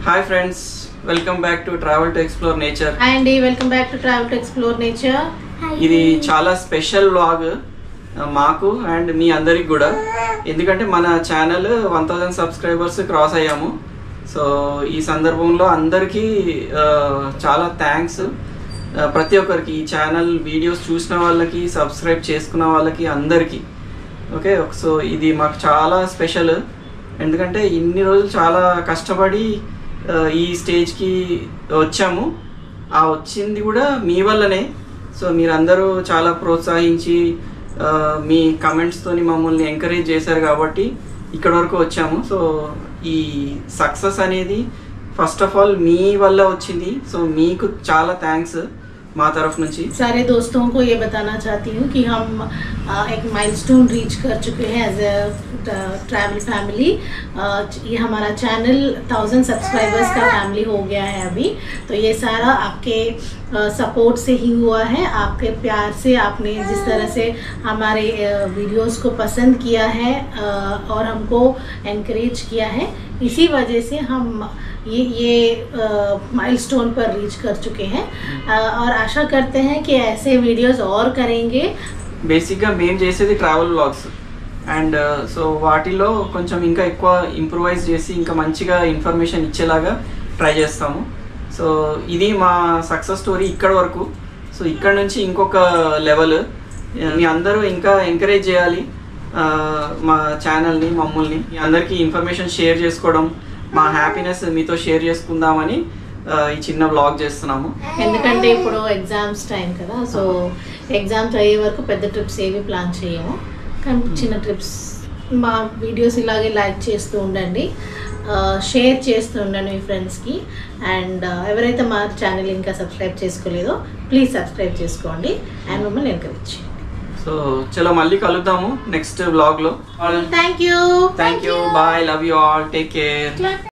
Hi friends, welcome back to Travel to Explore Nature. Hi Andy, welcome back to Travel to Explore Nature. ఇది చాలా special vlog మాకు and మీ అందరికి కూడా, ఎందుకంటే మన ఛానల్ 1000 సబ్స్క్రైబర్స్ క్రాస్ అయ్యాము. సో ఈ సందర్భంలో అందరికీ చాలా థ్యాంక్స్. ప్రతి ఒక్కరికి ఈ ఛానల్ వీడియోస్ చూసిన వాళ్ళకి, సబ్స్క్రైబ్ చేసుకున్న వాళ్ళకి అందరికీ ఓకే. సో ఇది మాకు చాలా స్పెషల్, ఎందుకంటే ఇన్ని రోజులు చాలా కష్టపడి ఈ స్టేజ్కి వచ్చాము. ఆ వచ్చింది కూడా మీ వల్లనే. సో మీరందరూ చాలా ప్రోత్సహించి మీ కమెంట్స్తోని మమ్మల్ని ఎంకరేజ్ చేశారు కాబట్టి ఇక్కడ వరకు వచ్చాము. సో ఈ సక్సెస్ అనేది ఫస్ట్ ఆఫ్ ఆల్ మీ వల్ల వచ్చింది. సో మీకు చాలా థ్యాంక్స్ మా तरफ నుంచి. सारे दोस्तों को ये बताना चाहती हूँ कि हम एक माइलस्टोन रीच कर चुके हैं एज ए ट्रैवल फैमिली. ये हमारा चैनल 1000 सब्सक्राइबर्स का फैमिली हो गया है अभी. तो ये सारा आपके सपोर्ट से ही हुआ है, आपके प्यार से. आपने जिस तरह से हमारे वीडियोस को पसंद किया है और हमको एनकरेज किया है, इसी वजह से हम ये माइलस्टोन पर रीच कर चुके हैं और आशा करते हैं कि ऐसे वीडियोस और करेंगे. బేసిక్గా మేము చేసేది ట్రావెల్ వ్లాగ్స్ అండ్ సో వాటిలో కొంచెం ఇంకా ఎక్కువ ఇంప్రూవైజ్ చేసి ఇంకా మంచిగా ఇన్ఫర్మేషన్ ఇచ్చేలాగా ట్రై చేస్తాము. సో ఇది మా సక్సెస్ స్టోరీ ఇక్కడ వరకు. సో ఇక్కడ నుంచి ఇంకొక లెవెల్. మీ అందరూ ఇంకా ఎంకరేజ్ చేయాలి మా ఛానల్ని, మమ్మల్ని. మీ అందరికీ ఇన్ఫర్మేషన్ షేర్ చేసుకోవడం, మా హ్యాపీనెస్ మీతో షేర్ చేసుకుందామని ఈ చిన్న వ్లాగ్ చేస్తున్నాము. ఎందుకంటే ఇప్పుడు ఎగ్జామ్స్ టైం కదా, సో ఎగ్జామ్స్ అయ్యే వరకు పెద్ద ట్రిప్స్ ఏవి ప్లాన్ చేయము, కానీ చిన్న ట్రిప్స్. మా వీడియోస్ ఇలాగే లైక్ చేస్తూ ఉండండి, షేర్ చేస్తూ ఉండండి మీ ఫ్రెండ్స్కి. అండ్ ఎవరైతే మా ఛానల్ ఇంకా సబ్స్క్రైబ్ చేసుకోలేదో ప్లీజ్ సబ్స్క్రైబ్ చేసుకోండి అండ్ మమ్మల్ని ఎంకరేజ్ చేయండి. సో చలో మళ్ళీ కలుద్దాము నెక్స్ట్ వ్లాగ్లో. Thank you, bye, love you all, take care.